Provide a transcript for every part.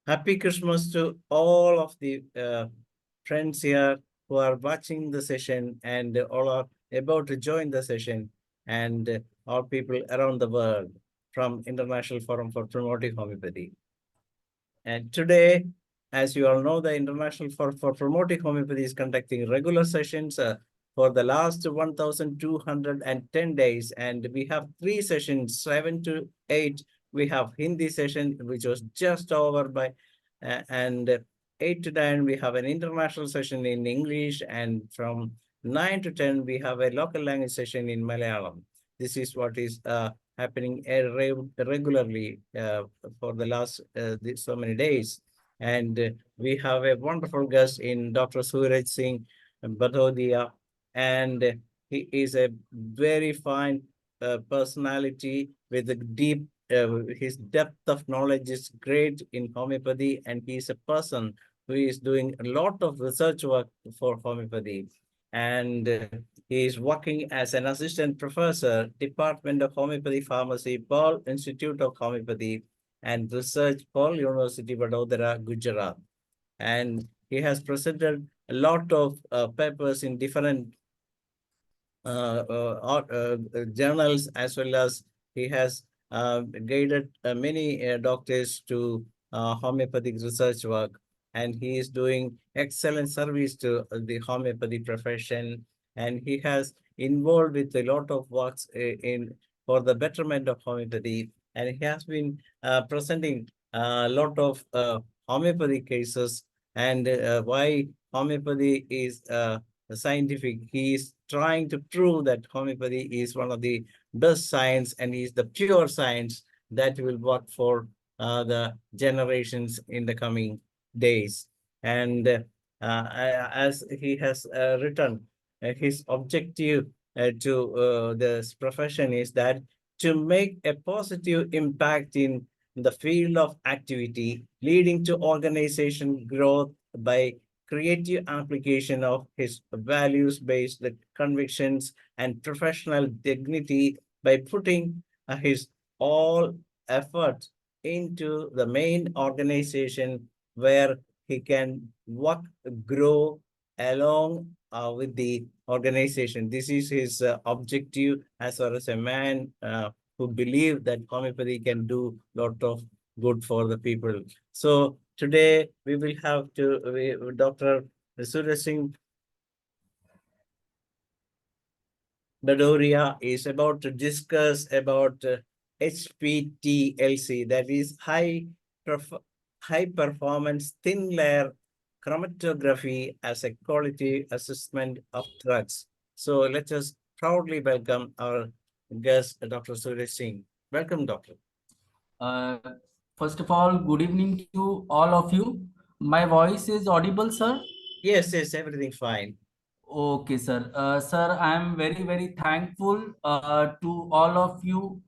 Happy Christmas to all of the friends here who are watching the session and all are about to join the session, and all people around the world from International Forum for Promoting Homeopathy. And today, as you all know, the International Forum for Promoting Homeopathy is conducting regular sessions for the last 1,210 days. And we have 3 sessions, 7 to 8. We have Hindi session, which was just over by, and 8 to 9, we have an international session in English. And from 9 to 10, we have a local language session in Malayalam. This is what is happening regularly for the last so many days. And we have a wonderful guest in Dr. Suraj Singh BHADORIYA, and he is a very fine personality with a deep, his depth of knowledge is great in homeopathy, and he is a person who is doing a lot of research work for homeopathy. And he is working as an assistant professor, Department of Homeopathy Pharmacy, Paul Institute of Homeopathy and Research, Paul University, Vadodara, Gujarat. And he has presented a lot of papers in different journals, as well as he has guided many doctors to homeopathic research work. And he is doing excellent service to the homeopathy profession. And he has involved with a lot of works in for the betterment of homeopathy. And he has been presenting a lot of homeopathy cases, and why homeopathy is scientific. He is trying to prove that homeopathy is one of the best science and is the pure science that will work for the generations in the coming days. And as he has written, his objective to this profession is that to make a positive impact in the field of activity, leading to organization growth by creative application of his values-based convictions and professional dignity by putting his all effort into the main organization where he can work, grow along with the organization. This is his objective as far as a man who believes that homeopathy can do a lot of good for the people. So today we will have Dr. Suraj Singh BHADORIYA is about to discuss about HPTLC, that is high performance thin layer chromatography as a quality assessment of drugs. So let us proudly welcome our guest, Dr. Suraj Singh. Welcome, doctor. First of all, good evening to all of you. My voice is audible, sir? Yes, everything fine. Okay, sir. Sir, I am very, very thankful to all of you.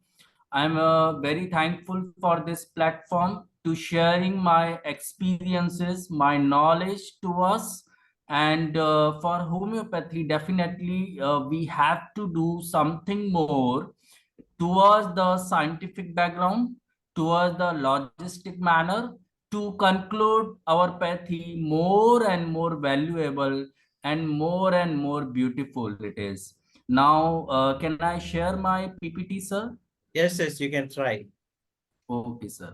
I'm very thankful for this platform to sharing my experiences, my knowledge to us. And for homeopathy, definitely we have to do something more towards the scientific background, towards the logistic manner, to conclude our pathy more and more valuable and more beautiful it is. Now, can I share my PPT, sir? Yes, you can try. Okay, sir.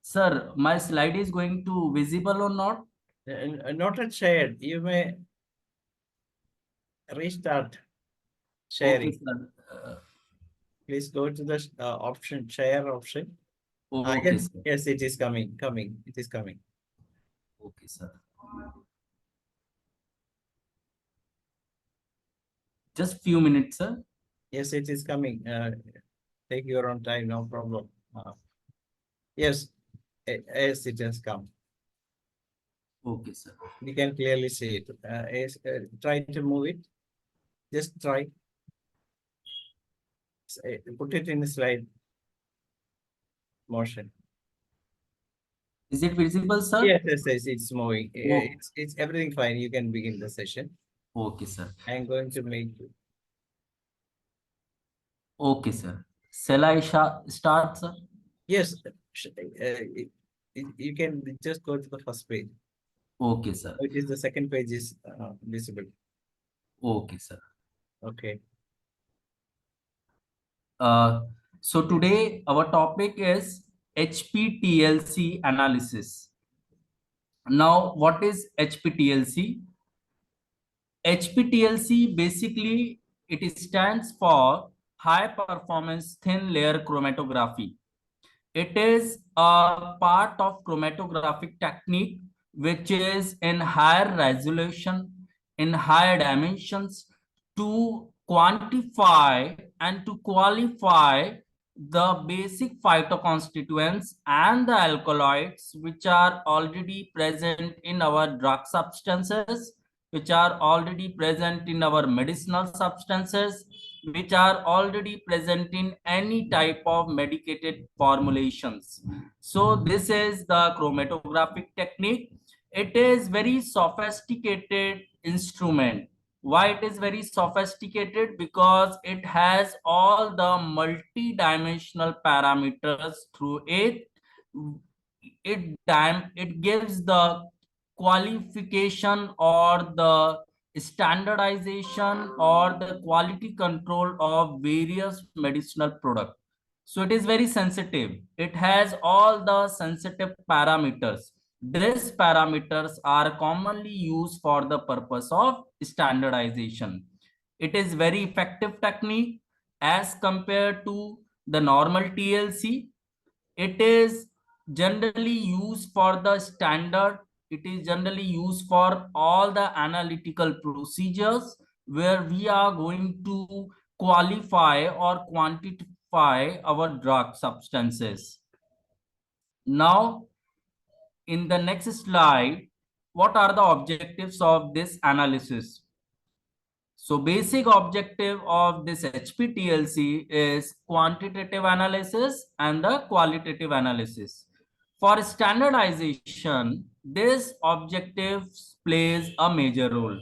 Sir, my slide is going to visible or not? Not at shared. You may restart sharing. Okay, sir. Please go to the option, share option. Okay, Yes, sir. yes, it is coming. It is coming. Okay, sir. Just few minutes, sir. Yes, it is coming. Take your own time, no problem. Yes, yes, it has come. Okay, sir. You can clearly see it. Yes, try to move it. Just try. Put it in the slide motion. Is it visible, sir? Yes, it's moving. Oh. It's everything fine. You can begin the session. Okay, sir. I'm going to make Okay, sir. Shall I start, sir? Yes, you can just go to the first page. Okay, sir. It is the second page is visible. Okay, sir. Okay. Uh, so today our topic is HPTLC analysis. Now, what is HPTLC? HPTLC basically it stands for high performance thin layer chromatography. It is a part of chromatographic technique which is in higher resolution, in higher dimensions to quantify and to qualify the basic phytoconstituents and the alkaloids which are already present in our drug substances, which are already present in our medicinal substances, which are already present in any type of medicated formulations. So this is the chromatographic technique. It is very sophisticated instrument. Why it is very sophisticated? Because it has all the multi-dimensional parameters through it. It gives the qualification or the standardization or the quality control of various medicinal products. So it is very sensitive. It has all the sensitive parameters. These parameters are commonly used for the purpose of standardization. It is very effective technique as compared to the normal TLC. It is generally used for the standard. It is generally used for all the analytical procedures where we are going to qualify or quantify our drug substances. Now, in the next slide, what are the objectives of this analysis? So basic objective of this HPTLC is quantitative analysis and the qualitative analysis. For standardization, this objective plays a major role.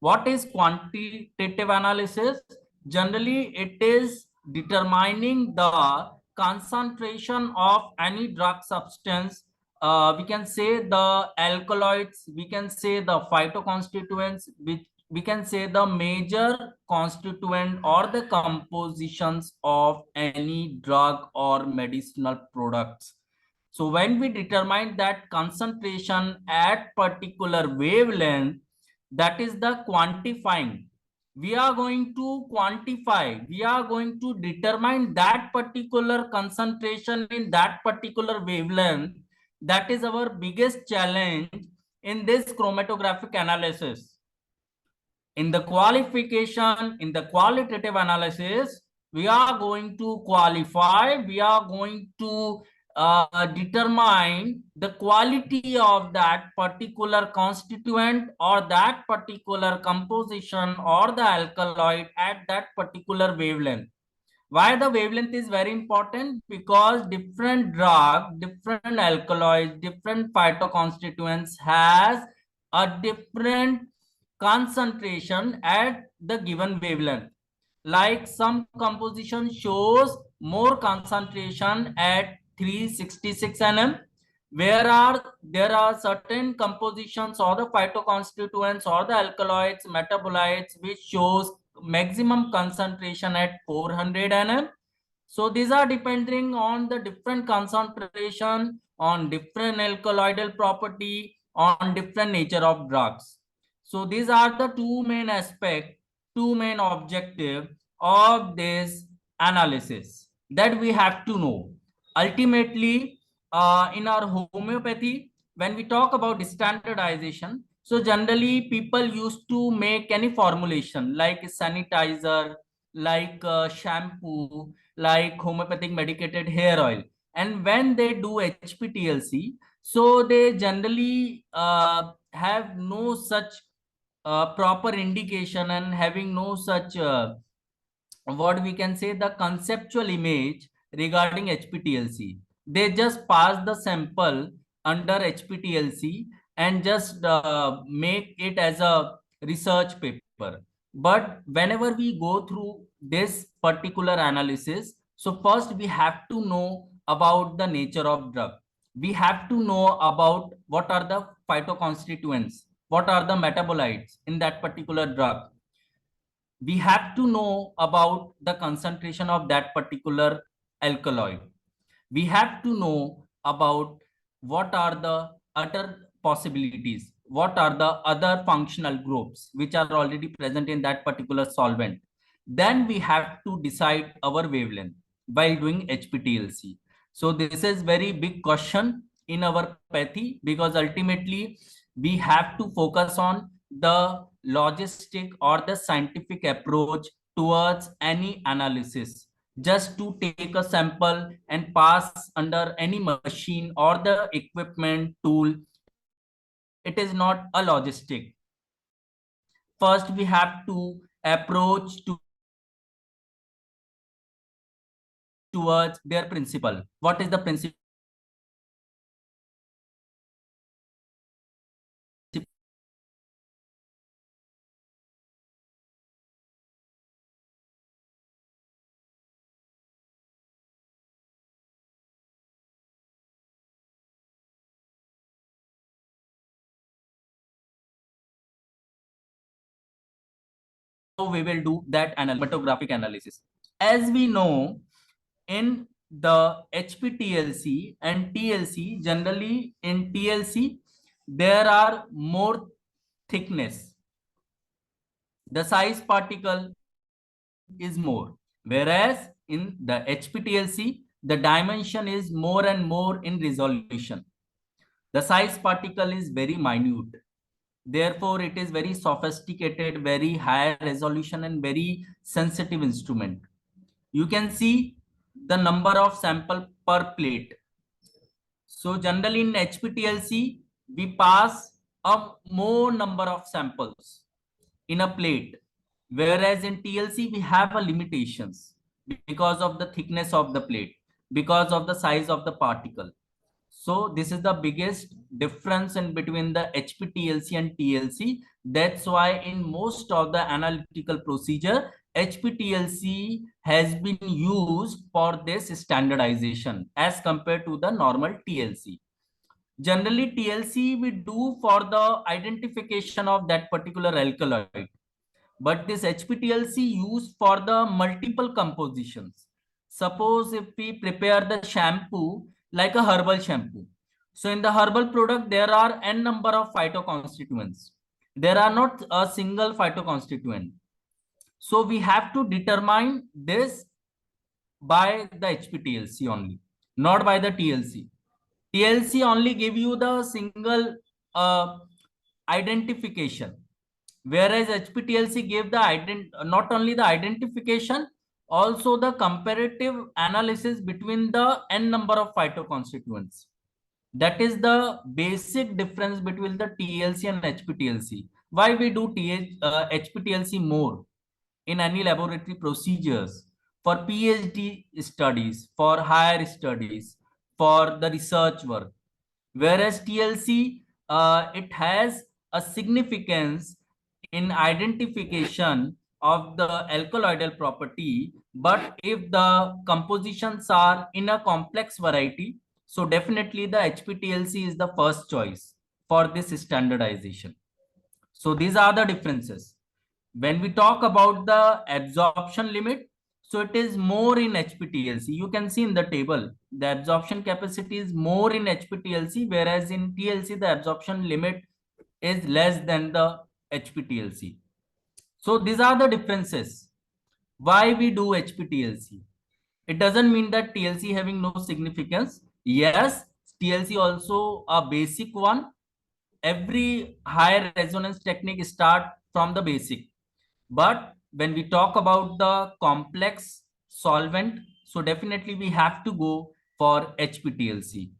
What is quantitative analysis? Generally, it is determining the concentration of any drug substance. We can say the alkaloids, we can say the phytoconstituents, which we can say the major constituent or the compositions of any drug or medicinal products. So when we determine that concentration at particular wavelength, that is the quantifying. We are going to quantify, we are going to determine that particular concentration in that particular wavelength. That is our biggest challenge in this chromatographic analysis. In the qualification, in the qualitative analysis, we are going to qualify, we are going to determine the quality of that particular constituent or that particular composition or the alkaloid at that particular wavelength. Why the wavelength is very important? Because different drug, different alkaloids, different phytoconstituents has a different concentration at the given wavelength. Like some composition shows more concentration at 366 nm, where there are certain compositions or the phytoconstituents or the alkaloids, metabolites which shows maximum concentration at 400 nm. So these are depending on the different concentration, on different alkaloidal property, on different nature of drugs. So these are the two main aspects, two main objective of this analysis that we have to know. Ultimately, in our homeopathy, when we talk about standardization, so generally people used to make any formulation like sanitizer, like shampoo, like homeopathic medicated hair oil. And when they do HPTLC, so they generally have no such proper indication and having no such what we can say the conceptual image regarding HPTLC. They just pass the sample under HPTLC and just make it as a research paper. But whenever we go through this particular analysis, so first we have to know about the nature of drug. We have to know about what are the phytoconstituents, what are the metabolites in that particular drug. We have to know about the concentration of that particular alkaloid. We have to know about what are the other possibilities, what are the other functional groups which are already present in that particular solvent. Then we have to decide our wavelength while doing HPTLC. So this is very big question in our pathy, because ultimately we have to focus on the logistic or the scientific approach towards any analysis. Just to take a sample and pass under any machine or the equipment tool, it is not a logistic. First we have to approach towards their principle. What is the principle? The principle is how we will do that analysis. So generally in HPTLC, we pass a more number of samples in a plate. Whereas in TLC, we pass a more number of samples in a solvent. How we will do that chromatographic analysis? As we know, in the HPTLC and TLC, generally in TLC, there are more thickness. The size particle is more. Whereas in the HPTLC, the dimension is more and more in resolution. The size particle is very minute. Therefore, it is very sophisticated, very high resolution and very sensitive instrument. You can see the number of sample per plate. So generally in HPTLC, we pass a more number of samples in a plate. Whereas in TLC, we have a limitations because of the thickness of the plate, because of the size of the particle. So this is the biggest difference in between the HPTLC and TLC. That's why in most of the analytical procedure, HPTLC has been used for this standardization as compared to the normal TLC. Generally, TLC we do for the identification of that particular alkaloid. But this HPTLC used for the multiple compositions. Suppose if we prepare the shampoo like a herbal shampoo. So in the herbal product, there are n number of phytoconstituents. There are not a single phytoconstituent. So we have to determine this by the HPTLC only, not by the TLC. TLC only give you the single identification, whereas HPTLC gave the not only the identification, also the comparative analysis between the n number of phytoconstituents. That is the basic difference between the TLC and HPTLC. Why we do HPTLC more in any laboratory procedures? For PhD studies, for higher studies, for the research work. Whereas TLC, it has a significance in identification of the alkaloidal property, but if the compositions are in a complex variety, so definitely the HPTLC is the first choice for this standardization. So these are the differences. When we talk about the absorption limit, so it is more in HPTLC. You can see in the table, the absorption capacity is more in HPTLC, whereas in TLC, the absorption limit is less than the HPTLC. So these are the differences. Why we do HPTLC? It doesn't mean that TLC having no significance. Yes, TLC also a basic one. Every high resonance technique start from the basic. But when we talk about the complex solvent, so definitely we have to go for HPTLC.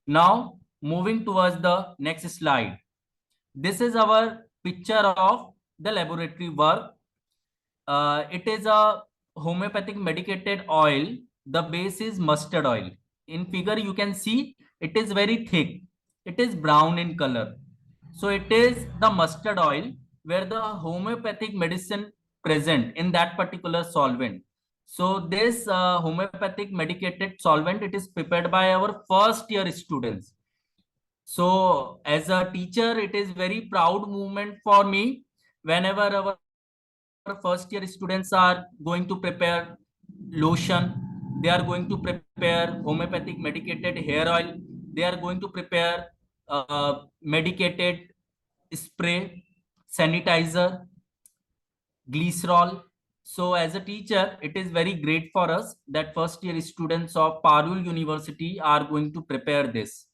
Now, moving towards the next slide. This is our picture of the laboratory work. It is a homeopathic medicated oil. The base is mustard oil. In figure, you can see it is very thick. It is brown in color. So it is the mustard oil. where the homeopathic medicine present in that particular solvent. So this homeopathic medicated solvent, it is prepared by our first year students. So as a teacher, it is very proud moment for me whenever our first year students are going to prepare lotion, they are going to prepare homeopathic medicated hair oil, they are going to prepare medicated spray, sanitizer, glycerol. So as a teacher, it is very great for us that first year students of Parul University are going to prepare this.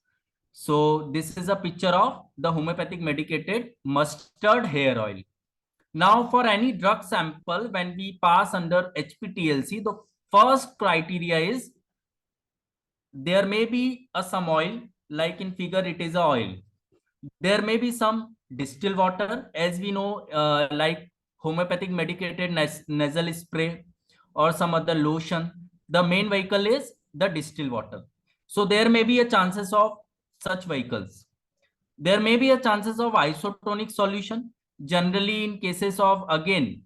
So this is a picture of the homeopathic medicated mustard hair oil. Now for any drug sample, when we pass under HPTLC, the first criteria is there may be some oil, like in figure it is a oil. There may be some distilled water, as we know, like homeopathic medicated nasal spray or some other lotion. The main vehicle is the distilled water. So there may be a chances of such vehicles. There may be a chances of isotonic solution. Generally, in cases of, again,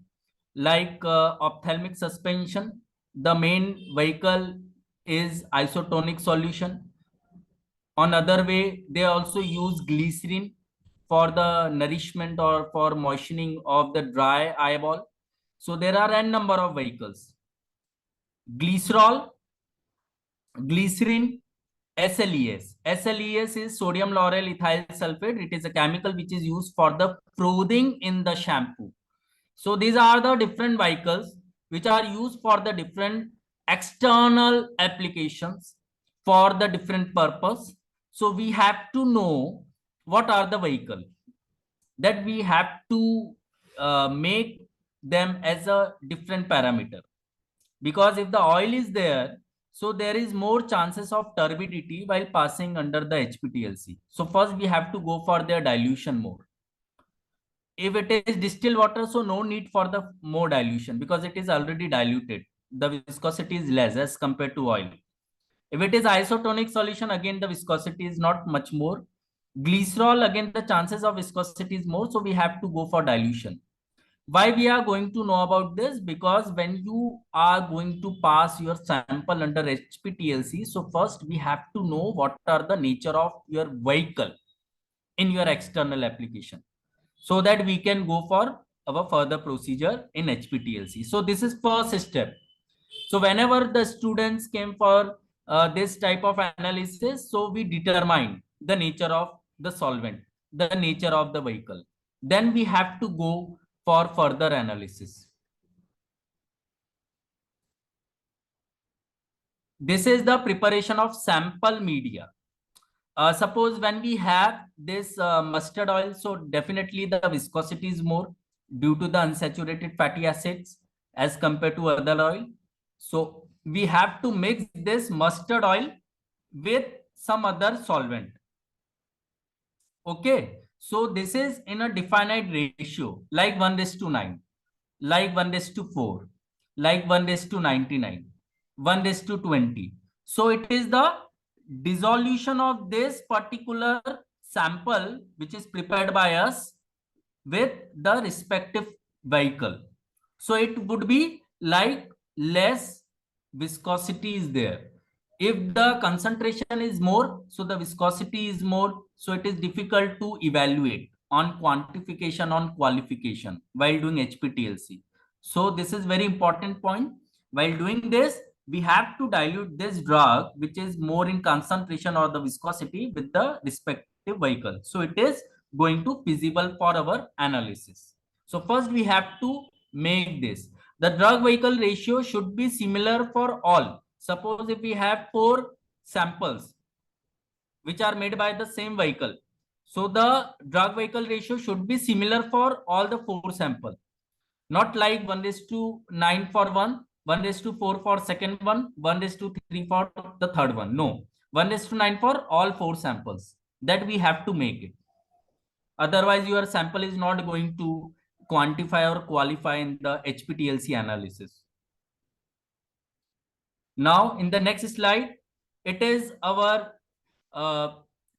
like ophthalmic suspension, the main vehicle is isotonic solution. On other way, they also use glycerin for the nourishment or for moistening of the dry eyeball. So there are n number of vehicles. Glycerol, glycerin, SLES. SLES is sodium lauryl ethyl sulfate. It is a chemical which is used for the frothing in the shampoo. So these are the different vehicles which are used for the different external applications for the different purpose. So we have to know what are the vehicle that we have to make them as a different parameter, because if the oil is there, so there is more chances of turbidity while passing under the HPTLC. So first we have to go for their dilution more. If it is distilled water, so no need for the more dilution because it is already diluted. The viscosity is less as compared to oil. If it is isotonic solution, again the viscosity is not much more. Glycerol, again the chances of viscosity is more, so we have to go for dilution. Why we are going to know about this? Because when you are going to pass your sample under HPTLC, so first we have to know what are the nature of your vehicle in your external application, so that we can go for our further procedure in HPTLC. So this is first step. So whenever the students came for this type of analysis, so we determine the nature of the solvent, the nature of the vehicle. Then we have to go for further analysis. This is the preparation of sample media. Suppose when we have this mustard oil, so definitely the viscosity is more due to the unsaturated fatty acids as compared to other oil. So we have to mix this mustard oil with some other solvent. Okay, so this is in a definite ratio, like 1:9, like 1:4, like 1:99, 1:20. So it is the dissolution of this particular sample which is prepared by us with the respective vehicle. So it would be like less viscosity is there. If the concentration is more, so the viscosity is more. So it is difficult to evaluate on quantification, on qualification while doing HPTLC. So this is very important point. While doing this, we have to dilute this drug which is more in concentration or the viscosity with the respective vehicle. So it is going to feasible for our analysis. So first we have to make this. The drug vehicle ratio should be similar for all. Suppose if we have 4 samples which are made by the same vehicle, so the drug vehicle ratio should be similar for all the 4 samples. Not like 1:9 for one, 1:4 for second one, 1:3 for the third one. No, 1:9 for all 4 samples. That we have to make it. Otherwise, your sample is not going to quantify or qualify in the HPTLC analysis. Now, in the next slide, it is our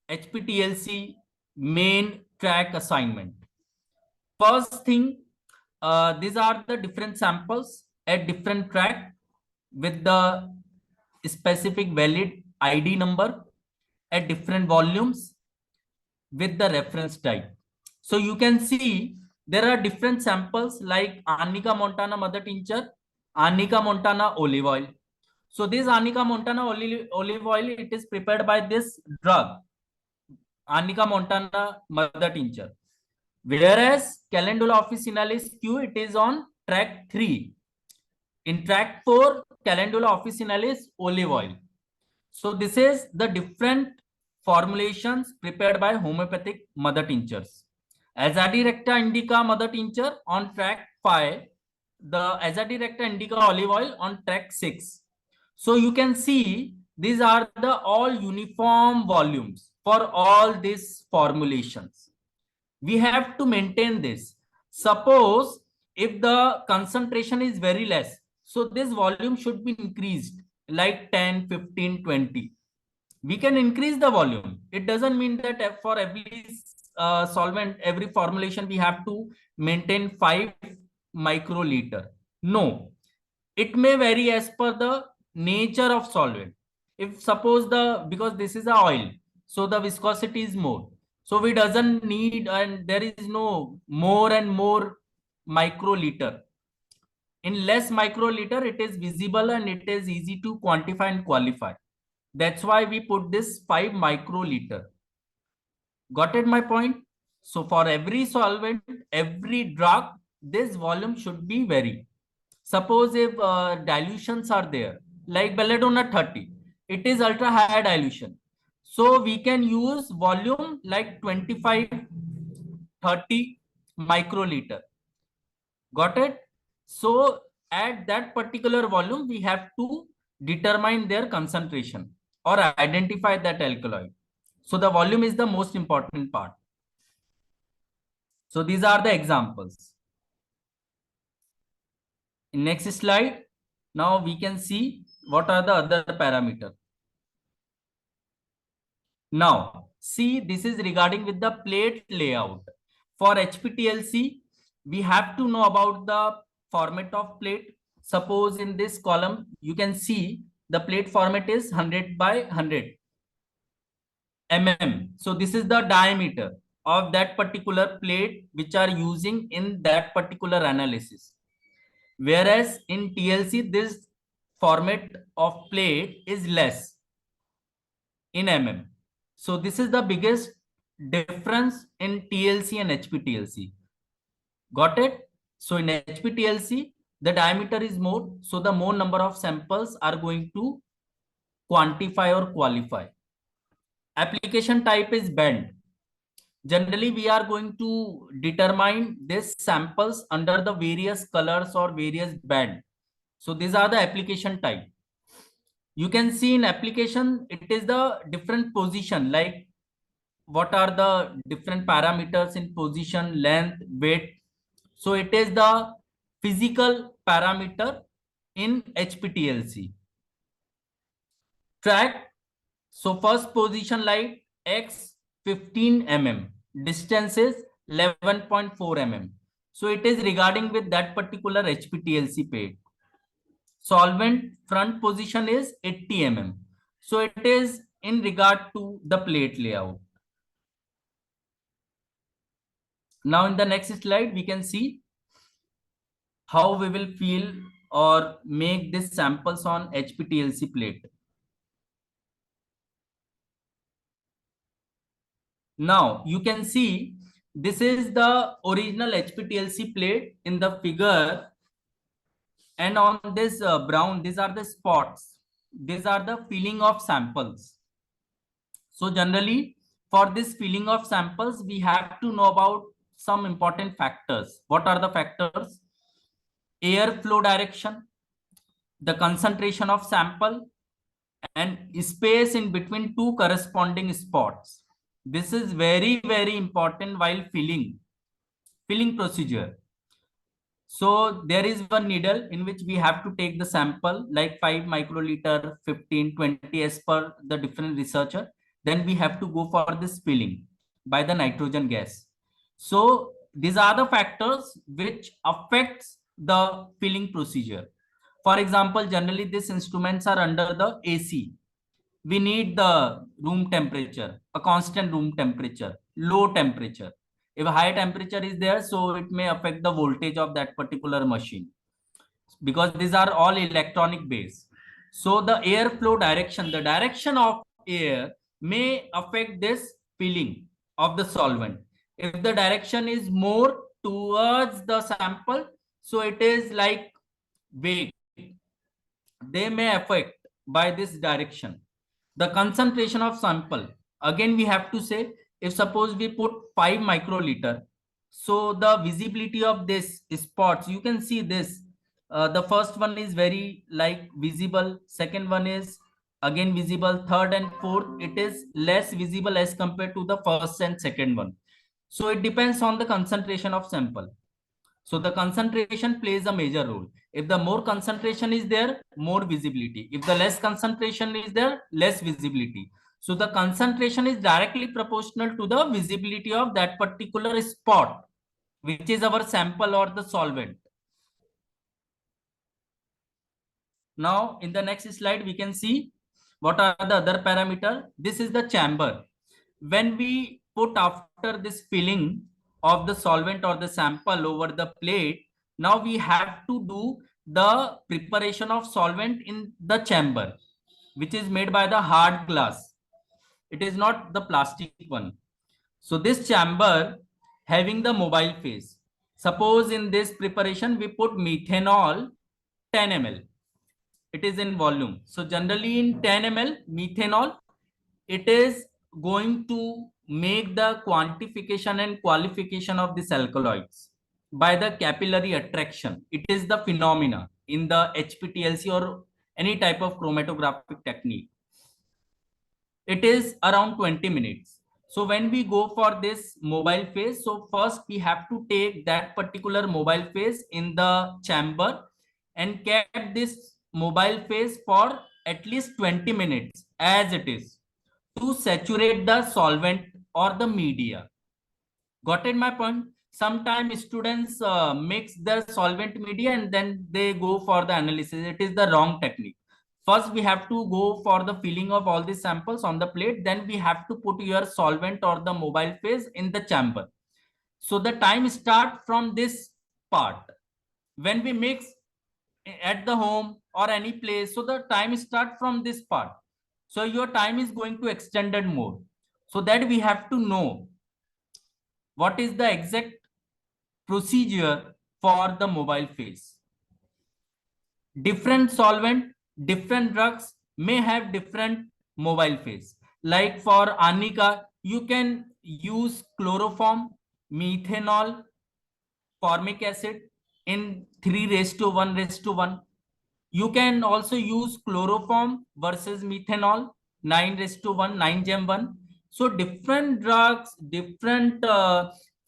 HPTLC main track assignment. First thing, these are the different samples at different track with the specific valid ID number at different volumes with the reference type. So you can see there are different samples like Arnica montana mother tincture, Arnica montana olive oil. So this Arnica montana olive oil, it is prepared by this drug, Arnica montana mother tincture. Whereas Calendula officinalis Q, it is on track 3. In track 4, Calendula officinalis olive oil. So this is the different formulations prepared by homeopathic mother tinctures. Azadirachta indica mother tincture on track 5, the Azadirachta indica olive oil on track 6. So you can see these are the all uniform volumes for all these formulations. We have to maintain this. Suppose if the concentration is very less, so this volume should be increased like 10, 15, 20. We can increase the volume. It doesn't mean that for every solvent, every formulation, we have to maintain 5 microliter. No, it may vary as per the nature of solvent. If suppose because this is a oil, so the viscosity is more, so we doesn't need, and there is no more and more microliter. In less microliter it is visible and it is easy to quantify and qualify. That's why we put this 5 microliter. Got it my point? So for every solvent, every drug, this volume should be varied. Suppose if dilutions are there, like belladonna 30, it is ultra high dilution. So we can use volume like 25, 30 microliter. Got it? So at that particular volume, we have to determine their concentration or identify that alkaloid. So the volume is the most important part. So these are the examples. In next slide, now we can see what are the other parameters. Now, see, this is regarding with the plate layout. For HPTLC, we have to know about the format of plate. Suppose in this column, you can see the plate format is 100 by 100 mm. So this is the diameter of that particular plate which are using in that particular analysis. Whereas in TLC, this format of plate is less in mm. So this is the biggest difference in TLC and HPTLC. Got it? So in HPTLC, the diameter is more. So the more number of samples are going to quantify or qualify. Application type is band. Generally, we are going to determine these samples under the various colors or various band. So these are the application type. You can see in application, it is the different position, like what are the different parameters in position, length, weight. So it is the physical parameter in HPTLC. Track. So first position like X 15 mm, distance is 11.4 mm. So it is regarding with that particular HPTLC plate. Solvent front position is 80 mm. So it is in regard to the plate layout. Now in the next slide, we can see how we will fill or make these samples on HPTLC plate. Now you can see this is the original HPTLC plate in the figure, and on this brown, these are the spots. These are the filling of samples. So generally for this filling of samples, we have to know about some important factors. What are the factors? Air flow direction, the concentration of sample, and space in between two corresponding spots. This is very, very important while filling procedure. So there is one needle in which we have to take the sample like 5 microliter, 15, 20 as per the different researcher. Then we have to go for this filling by the nitrogen gas. So these are the factors which affects the filling procedure. For example, generally these instruments are under the AC. We need the room temperature, a constant room temperature, low temperature. If high temperature is there, so it may affect the voltage of that particular machine, because these are all electronic based. So the airflow direction, the direction of air may affect this filling of the solvent. If the direction is more towards the sample, so it is like vague. They may affect by this direction. The concentration of sample, again we have to say, if suppose we put 5 microliter, so the visibility of this spots, you can see this, the first one is very like visible, second one is again visible, third and fourth it is less visible as compared to the first and second one. So it depends on the concentration of sample. So the concentration plays a major role. If the more concentration is there, more visibility. If the less concentration is there, less visibility. So the concentration is directly proportional to the visibility of that particular spot, which is our sample or the solvent. Now in the next slide, we can see what are the other parameter. This is the chamber. When we put after this filling of the solvent or the sample over the plate, now we have to do the preparation of solvent in the chamber, which is made by the hard glass. It is not the plastic one. So this chamber having the mobile phase. Suppose in this preparation we put methanol 10 ml. It is in volume. So generally in 10 ml methanol, it is going to make the quantification and qualification of these alkaloids by the capillary attraction. It is the phenomena in the HPTLC or any type of chromatographic technique. It is around 20 minutes. So when we go for this mobile phase, so first we have to take that particular mobile phase in the chamber and kept this mobile phase for at least 20 minutes as it is to saturate the solvent or the media. Got it my point? Sometimes students mix the solvent media and then they go for the analysis. It is the wrong technique. First, we have to go for the filling of all the samples on the plate. Then we have to put your solvent or the mobile phase in the chamber. So the time start from this part. When we mix at the home or any place, so the time start from this part. So your time is going to extended more. So that we have to know what is the exact procedure for the mobile phase. Different solvent, different drugs may have different mobile phase. Like for arnica, you can use chloroform, methanol, formic acid in 3 raised to 1 raised to 1. You can also use chloroform versus methanol, 9 raised to 1, 9 gem 1. So different drugs, different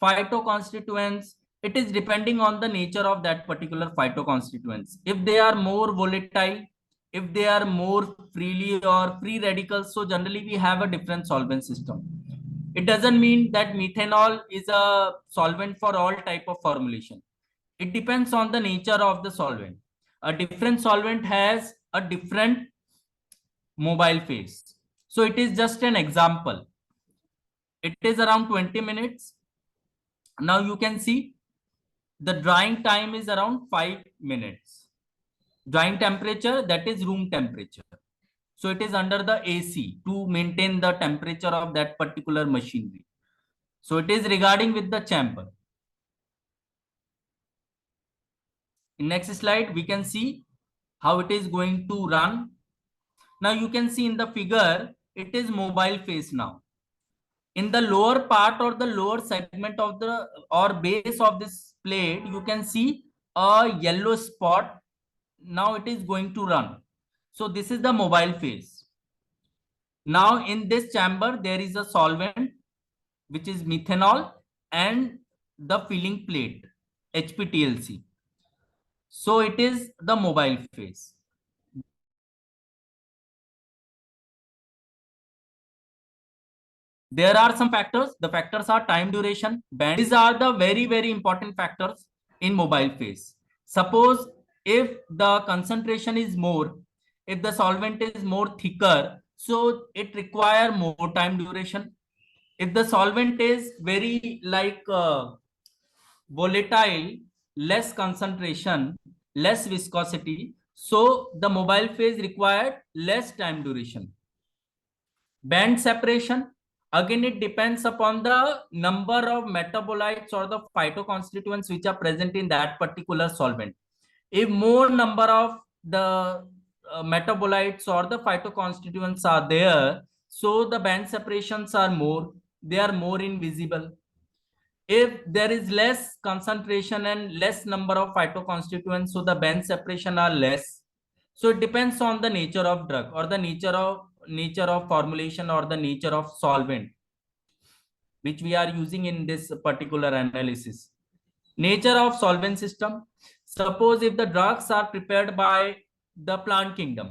phytoconstituents, it is depending on the nature of that particular phytoconstituents. If they are more volatile, if they are more freely or free radicals, so generally we have a different solvent system. It doesn't mean that methanol is a solvent for all type of formulation. It depends on the nature of the solvent. A different solvent has a different mobile phase. So it is just an example. It is around 20 minutes. Now you can see the drying time is around 5 minutes. Drying temperature, that is room temperature. So it is under the AC to maintain the temperature of that particular machinery. So it is regarding with the chamber. In next slide, we can see how it is going to run. Now you can see in the figure, it is mobile phase now. In the lower part or the lower segment of the or base of this plate, you can see a yellow spot. Now it is going to run. So this is the mobile phase. Now in this chamber, there is a solvent, which is methanol, and the filling plate, HPTLC. So it is the mobile phase. There are some factors. The factors are time duration, band. These are the very, very important factors in mobile phase. Suppose if the concentration is more, if the solvent is more thicker, so it require more time duration. If the solvent is very like volatile, less concentration, less viscosity, so the mobile phase required less time duration. Band separation, again it depends upon the number of metabolites or the phytoconstituents which are present in that particular solvent. If more number of the metabolites or the phytoconstituents are there, so the band separations are more, they are more invisible. If there is less concentration and less number of phytoconstituents, so the band separation are less. So it depends on the nature of drug or the nature of formulation or the nature of solvent which we are using in this particular analysis. Nature of solvent system. Suppose if the drugs are prepared by the plant kingdom,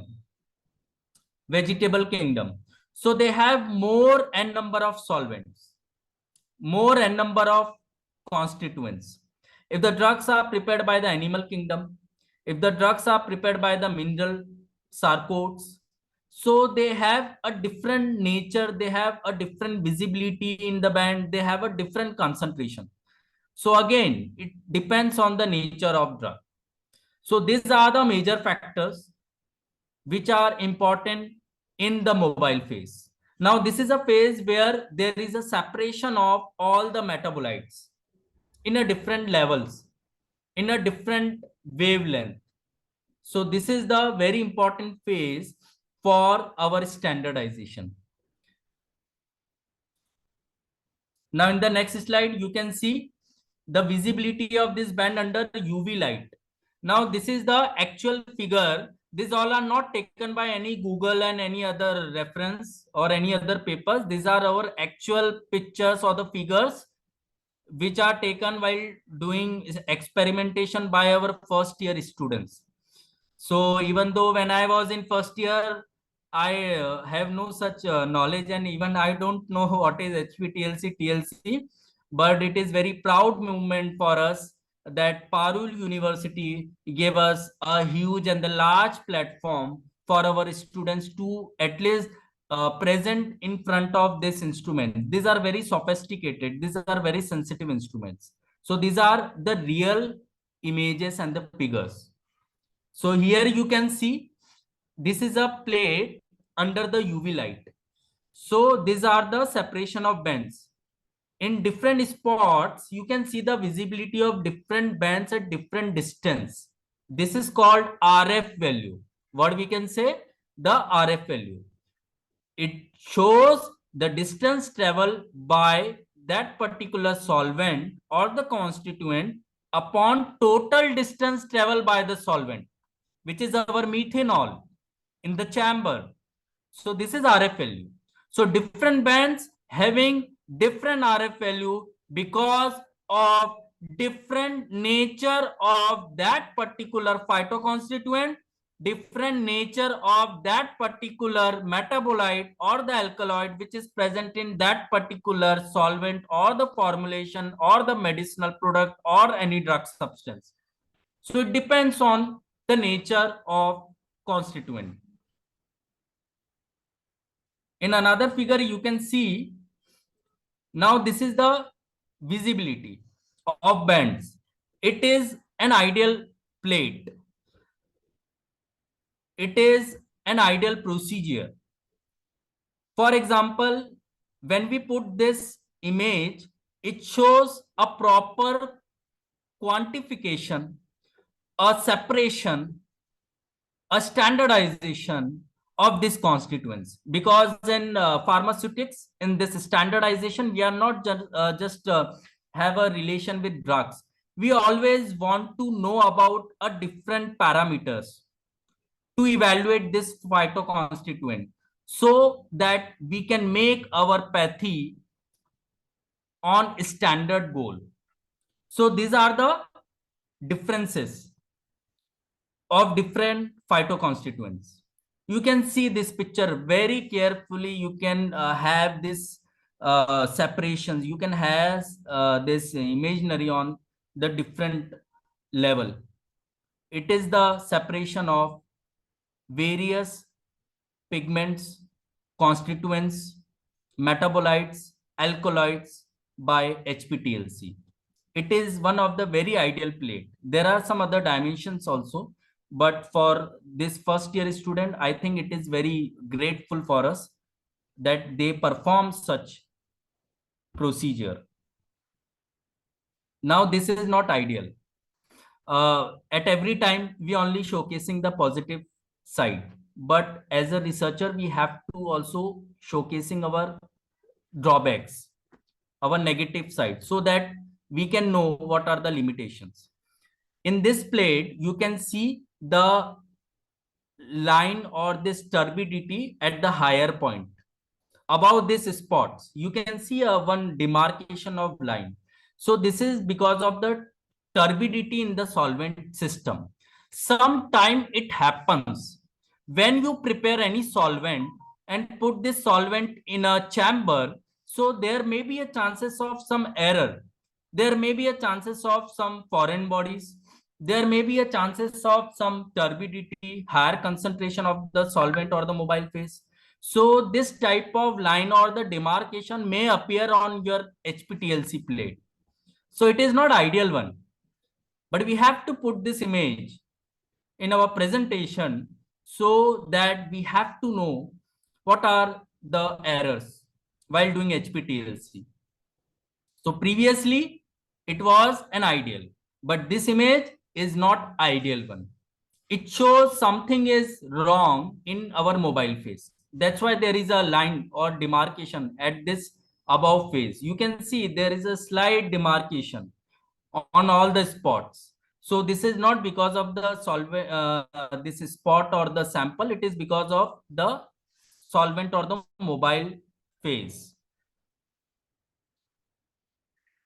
vegetable kingdom, so they have more n number of solvents, more n number of constituents. If the drugs are prepared by the animal kingdom, if the drugs are prepared by the mineral sarcodes, so they have a different nature, they have a different visibility in the band, they have a different concentration. So again, it depends on the nature of drug. So these are the major factors which are important in the mobile phase. Now, this is a phase where there is a separation of all the metabolites in a different levels, in a different wavelength. So this is the very important phase for our standardization. Now, in the next slide, you can see the visibility of this band under UV light. Now, this is the actual figure. These all are not taken by any Google and any other reference or any other papers. These are our actual pictures or the figures which are taken while doing experimentation by our first year students. So even though when I was in first year, I have no such knowledge, and even I don't know what is HPTLC, TLC, but it is very proud moment for us that Parul University gave us a huge and the large platform for our students to at least present in front of this instrument. These are very sophisticated, these are very sensitive instruments. So these are the real images and the figures. So here you can see this is a plate under the UV light. So these are the separation of bands. In different spots, you can see the visibility of different bands at different distance. This is called RF value. What we can say? The RF value. It shows the distance traveled by that particular solvent or the constituent upon total distance traveled by the solvent, which is our methanol in the chamber. So this is RF value. So different bands having different RF value because of different nature of that particular phytoconstituent, different nature of that particular metabolite or the alkaloid which is present in that particular solvent or the formulation or the medicinal product or any drug substance. So it depends on the nature of constituent. In another figure, you can see now this is the visibility of bands. It is an ideal plate. It is an ideal procedure. For example, when we put this image, it shows a proper quantification, a separation, a standardization of these constituents, because in pharmaceutics, in this standardization, we are not just have a relation with drugs. We always want to know about a different parameters to evaluate this phytoconstituent so that we can make our pathy on standard goal. So these are the differences of different phytoconstituents. You can see this picture very carefully. You can have this separations. You can have this imaginary on the different level. It is the separation of various pigments, constituents, metabolites, alkaloids by HPTLC. It is one of the very ideal plate. There are some other dimensions also, but for this first year student, I think it is very grateful for us that they perform such procedure. Now this is not ideal. At every time we only showcasing the positive side, but as a researcher we have to also showcasing our drawbacks, our negative side, so that we can know what are the limitations. In this plate you can see the line or this turbidity at the higher point. Above this spots you can see a one demarcation of line. So this is because of the turbidity in the solvent system. Sometime it happens when you prepare any solvent and put this solvent in a chamber, so there may be a chances of some error, there may be a chances of some foreign bodies, there may be a chances of some turbidity, higher concentration of the solvent or the mobile phase. So this type of line or the demarcation may appear on your HPTLC plate. So it is not ideal one, but we have to put this image in our presentation so that we have to know what are the errors while doing HPTLC. So previously it was an ideal, but this image is not ideal one. It shows something is wrong in our mobile phase. That's why there is a line or demarcation at this above phase. You can see there is a slight demarcation on all the spots. So this is not because of the solvent, this spot or the sample. It is because of the solvent or the mobile phase.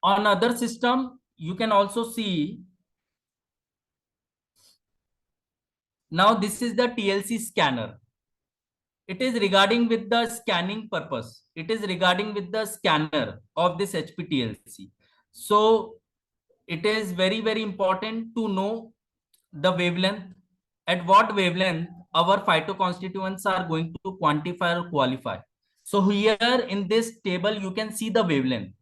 On other system, you can also see. Now this is the TLC scanner. It is regarding with the scanning purpose. It is regarding with the scanner of this HPTLC. So it is very, very important to know the wavelength. At what wavelength our phytoconstituents are going to quantify or qualify. So here in this table, you can see the wavelength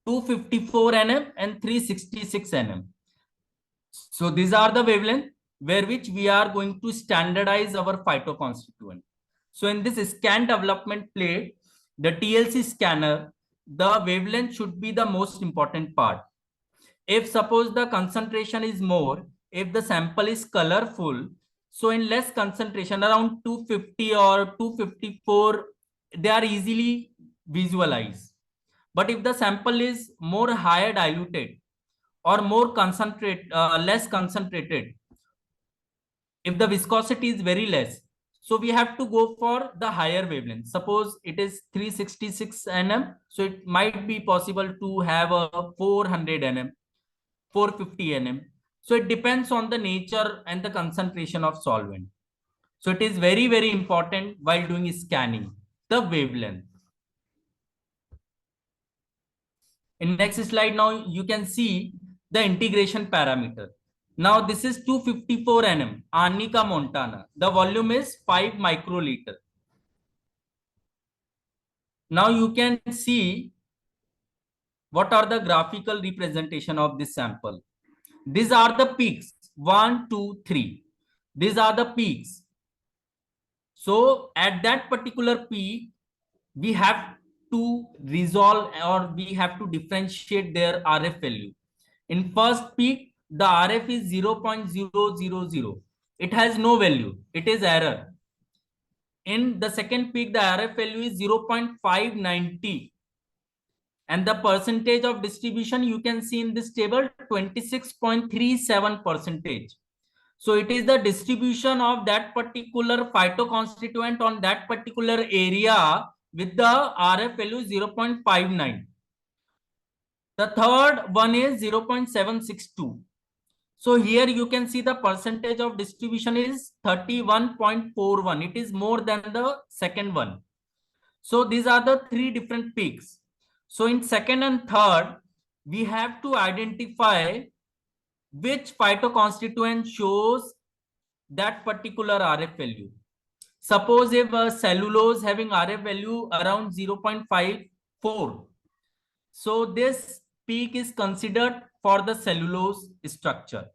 254 nm and 366 nm. So these are the wavelength where which we are going to standardize our phytoconstituent. So in this scan development plate, the TLC scanner, the wavelength should be the most important part. If suppose the concentration is more, if the sample is colorful, so in less concentration around 250 or 254, they are easily visualized. But if the sample is more higher diluted or more less concentrated, if the viscosity is very less, so we have to go for the higher wavelength. Suppose it is 366 nm, so it might be possible to have a 400 nm, 450 nm. So it depends on the nature and the concentration of solvent. So it is very, very important while doing scanning, the wavelength. In next slide, now you can see the integration parameter. Now this is 254 nm, Arnica montana. The volume is 5 microliter. Now you can see what are the graphical representation of this sample. These are the peaks, 1, 2, 3. These are the peaks. So at that particular peak, we have to resolve or we have to differentiate their RF value. In first peak, the RF is 0.000. It has no value. It is error. In the second peak, the RF value is 0.590. And the percentage of distribution you can see in this table, 26.37%. So it is the distribution of that particular phytoconstituent on that particular area with the RF value 0.59. The third one is 0.762. So here you can see the percentage of distribution is 31.41. It is more than the second one. So these are the three different peaks. So in second and third, we have to identify which phytoconstituent shows that particular RF value. Suppose if cellulose having RF value around 0.54, so this peak is considered for the cellulose structure.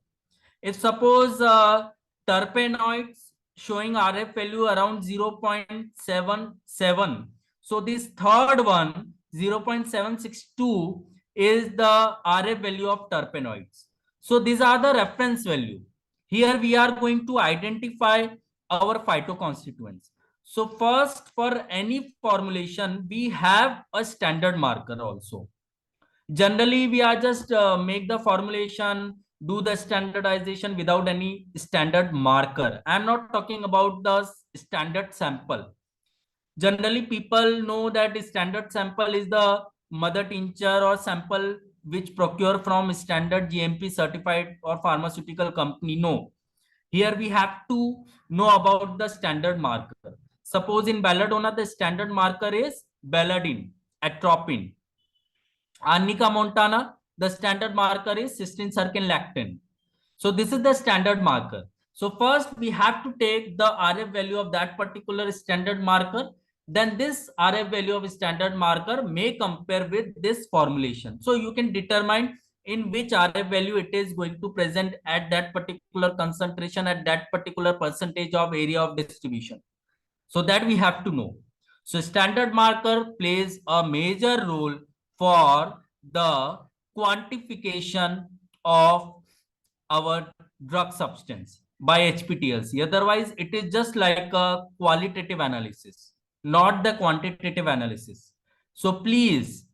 If suppose terpenoids showing RF value around 0.77, so this third one 0.762 is the RF value of terpenoids. So these are the reference value. Here we are going to identify our phytoconstituents. So first, for any formulation, we have a standard marker also. Generally, we are just make the formulation, do the standardization without any standard marker. I'm not talking about the standard sample. Generally, people know that standard sample is the mother tincture or sample which procure from standard GMP certified or pharmaceutical company. No, here we have to know about the standard marker. Suppose in belladonna, the standard marker is belladine, atropine. Arnica montana, the standard marker is cysteine lactin. So this is the standard marker. So first we have to take the RF value of that particular standard marker. Then this RF value of standard marker may compare with this formulation. So you can determine in which RF value it is going to present at that particular concentration, at that particular percentage of area of distribution. So that we have to know. So standard marker plays a major role for the quantification of our drug substance by HPTLC. Otherwise, it is just like a qualitative analysis, not the quantitative analysis. So please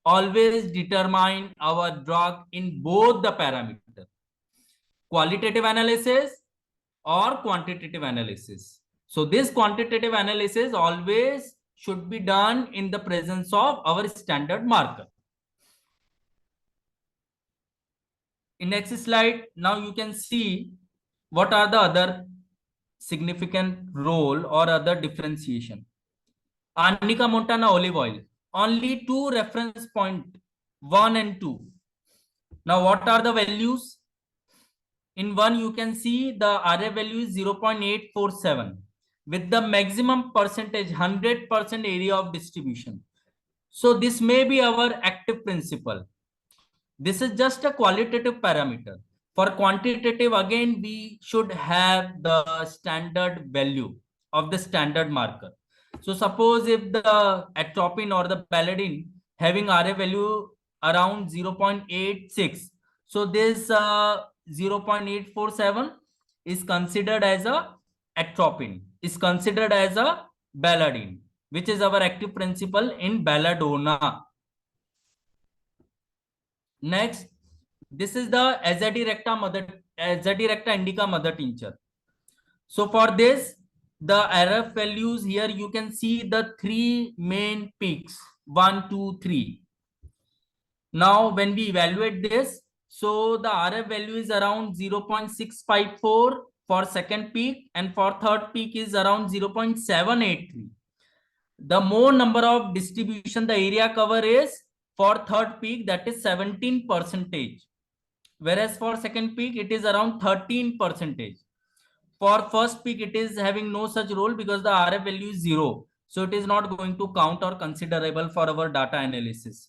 always determine our drug in both the parameters, qualitative analysis or quantitative analysis. So this quantitative analysis always should be done in the presence of our standard marker. In next slide, now you can see what are the other significant role or other differentiation. Arnica montana olive oil, only two reference point, 1 and 2. Now what are the values? In 1 you can see the RF value is 0.847 with the maximum percentage 100% area of distribution. So this may be our active principle. This is just a qualitative parameter. For quantitative, again, we should have the standard value of the standard marker. So suppose if the atropine or the belladine having RF value around 0.86, so this 0.847 is considered as a atropine, is considered as a belladine, which is our active principle in belladonna. Next, this is the Azadirachta indica mother tincture. So for this, the RF values here, you can see the three main peaks, 1, 2, 3. Now, when we evaluate this, so the RF value is around 0.654 for second peak, and for third peak is around 0.783. The more number of distribution, the area cover is for third peak, that is 17%. Whereas for second peak, it is around 13%. For first peak, it is having no such role because the RF value is 0. So it is not going to count or considerable for our data analysis.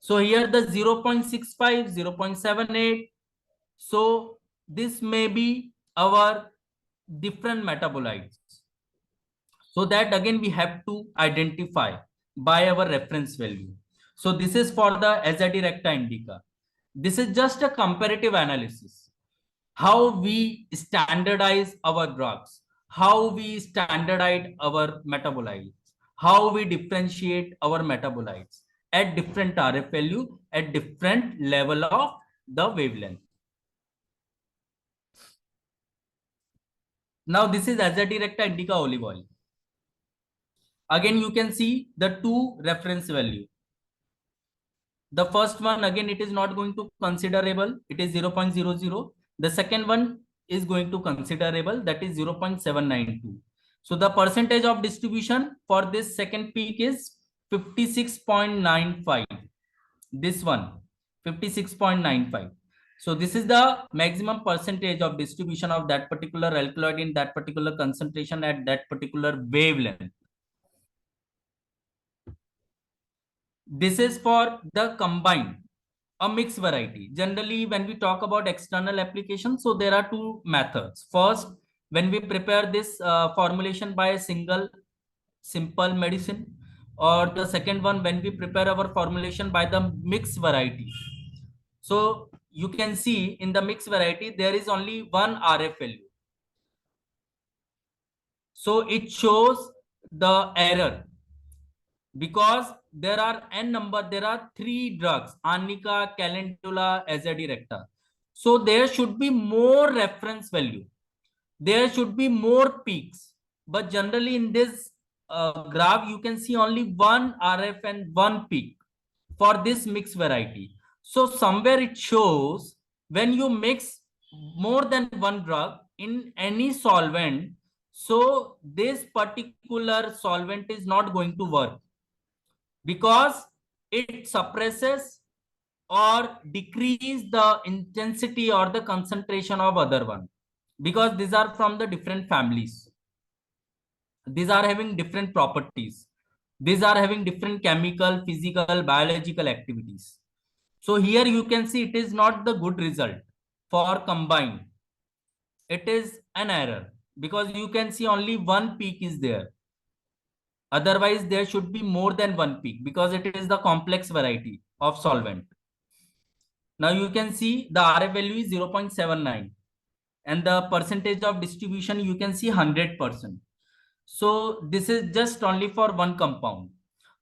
So here the 0.65, 0.78. So this may be our different metabolites. So that again we have to identify by our reference value. So this is for the Azadirachta indica. This is just a comparative analysis. How we standardize our drugs, how we standardize our metabolites, how we differentiate our metabolites at different RF value, at different level of the wavelength. Now this is Azadirachta indica olive oil. Again, you can see the two reference value. The first one, again, it is not going to considerable. It is 0.00. The second one is going to considerable, that is 0.792. So the percentage of distribution for this second peak is 56.95. This one, 56.95. So this is the maximum percentage of distribution of that particular alkaloid in that particular concentration at that particular wavelength. This is for the combined, a mixed variety. Generally, when we talk about external application, so there are two methods. First, when we prepare this formulation by a single simple medicine, or the second one, when we prepare our formulation by the mixed variety. So you can see in the mixed variety, there is only one RF value. So it shows the error because there are n number, there are three drugs, Arnica, Calendula, Azadirachta. So there should be more reference value. There should be more peaks. But generally in this graph, you can see only one RF and one peak for this mixed variety. So somewhere it shows when you mix more than one drug in any solvent, so this particular solvent is not going to work because it suppresses or decrease the intensity or the concentration of other one, because these are from the different families. These are having different properties. These are having different chemical, physical, biological activities. So here you can see it is not the good result for combined. It is an error because you can see only one peak is there. Otherwise, there should be more than one peak because it is the complex variety of solvent. Now you can see the RF value is 0.79 and the percentage of distribution you can see 100%. So this is just only for one compound.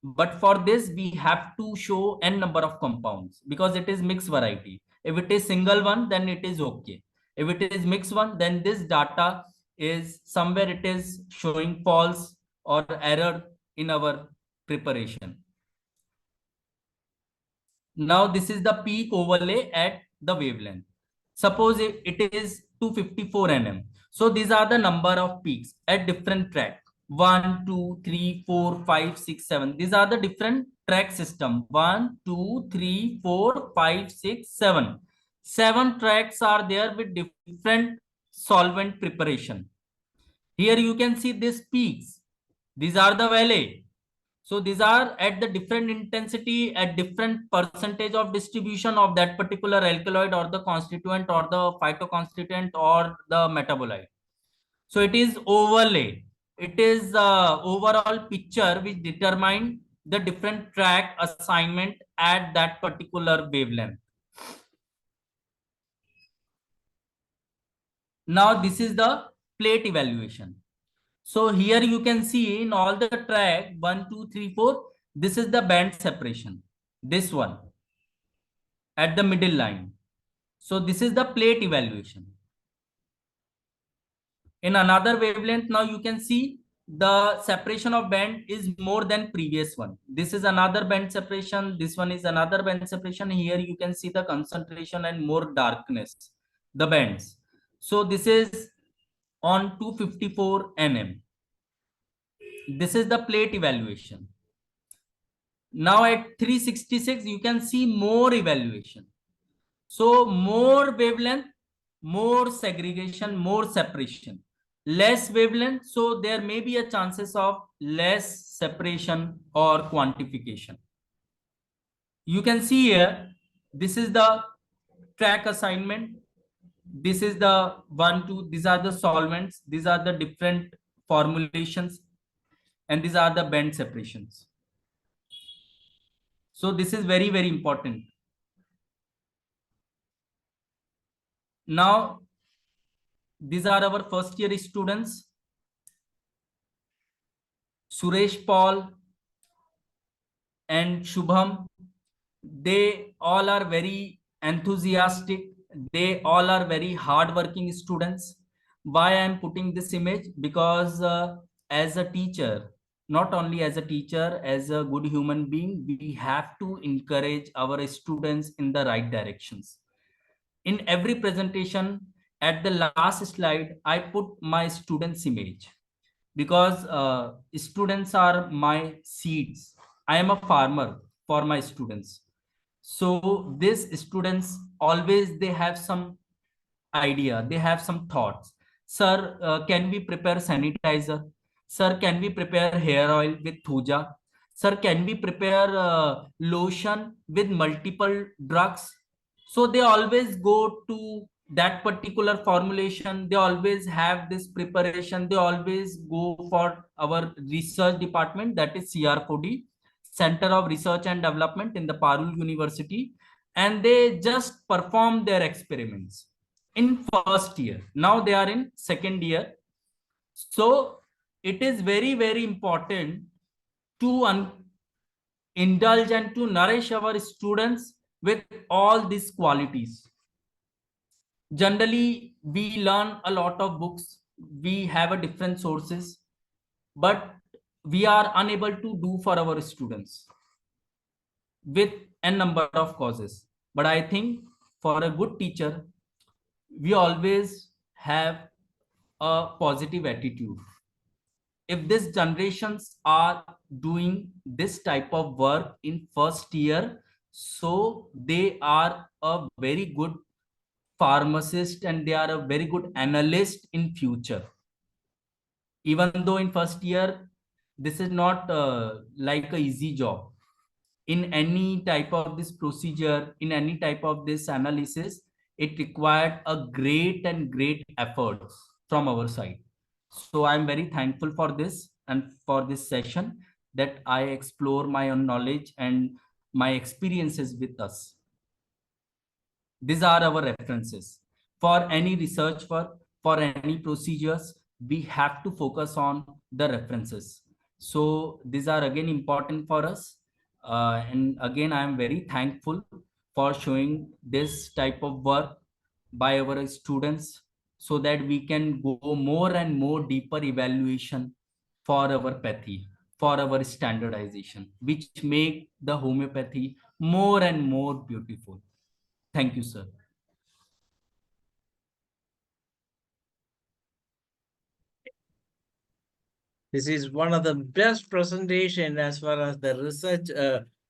But for this, we have to show n number of compounds because it is mixed variety. If it is single one, then it is okay. If it is mixed one, then this data is somewhere it is showing false or error in our preparation. Now this is the peak overlay at the wavelength. Suppose it is 254 nm. So these are the number of peaks at different track. 1, 2, 3, 4, 5, 6, 7. These are the different track system. 1, 2, 3, 4, 5, 6, 7. 7 tracks are there with different solvent preparation. Here you can see these peaks. These are the valley. So these are at the different intensity, at different percentage of distribution of that particular alkaloid or the constituent or the phytoconstituent or the metabolite. So it is overlay. It is overall picture which determine the different track assignment at that particular wavelength. Now this is the plate evaluation. So here you can see in all the track 1, 2, 3, 4. This is the band separation. This one at the middle line. So this is the plate evaluation. In another wavelength, now you can see the separation of band is more than previous one. This is another band separation. This one is another band separation. Here you can see the concentration and more darkness, the bands. So this is on 254 nm. This is the plate evaluation. Now at 366, you can see more evaluation. So more wavelength, more segregation, more separation. Less wavelength, so there may be a chances of less separation or quantification. You can see here, this is the track assignment. This is the 1, 2, these are the solvents. These are the different formulations. And these are the band separations. So this is very, very important. Now, these are our first year students. Suresh Paul and Shubham. They all are very enthusiastic. They all are very hardworking students. Why I am putting this image? Because as a teacher, not only as a teacher, as a good human being, we have to encourage our students in the right directions. In every presentation, at the last slide, I put my students' image because students are my seeds. I am a farmer for my students. So these students always they have some idea, they have some thoughts. Sir, can we prepare sanitizer? Sir, can we prepare hair oil with thuja? Sir, can we prepare lotion with multiple drugs? So they always go to that particular formulation. They always have this preparation. They always go for our research department, that is CR4D, Center of Research and Development in the Parul University, and they just perform their experiments in first year. Now they are in second year. So it is very, very important to indulge and to nourish our students with all these qualities. Generally, we learn a lot of books, we have a different sources, but we are unable to do for our students with n number of causes. But I think for a good teacher, we always have a positive attitude. If these generations are doing this type of work in first year, so they are a very good pharmacist and they are a very good analyst in future. Even though in first year, this is not like a easy job. In any type of this procedure, in any type of this analysis, it required a great and great efforts from our side. So I'm very thankful for this and for this session, that I explore my own knowledge and my experiences with us. These are our references. For any research work, for any procedures, we have to focus on the references. So these are again important for us. And again, I am very thankful for showing this type of work by our students, so that we can go more and more deeper evaluation for our pathy, for our standardization, which make the homeopathy more and more beautiful. Thank you, sir. This is one of the best presentation as far as the research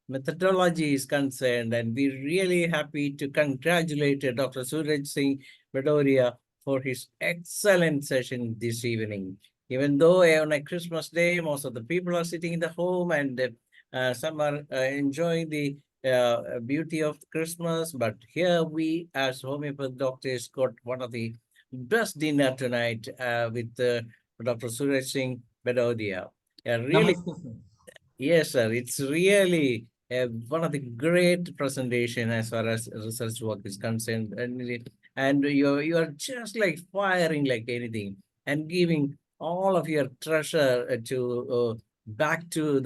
methodology is concerned, and we're really happy to congratulate Dr. Suraj Singh Bhadoriya for his excellent session this evening. Even though on a Christmas day, most of the people are sitting in the home and some are enjoying the beauty of Christmas, but here we as homeopathy doctors got one of the best dinner tonight with Dr. Suraj Singh Bhadoriya. Really, Namaste, sir. yes, sir. It's really one of the great presentation as far as research work is concerned, and you're just like firing like anything and giving all of your treasure to back to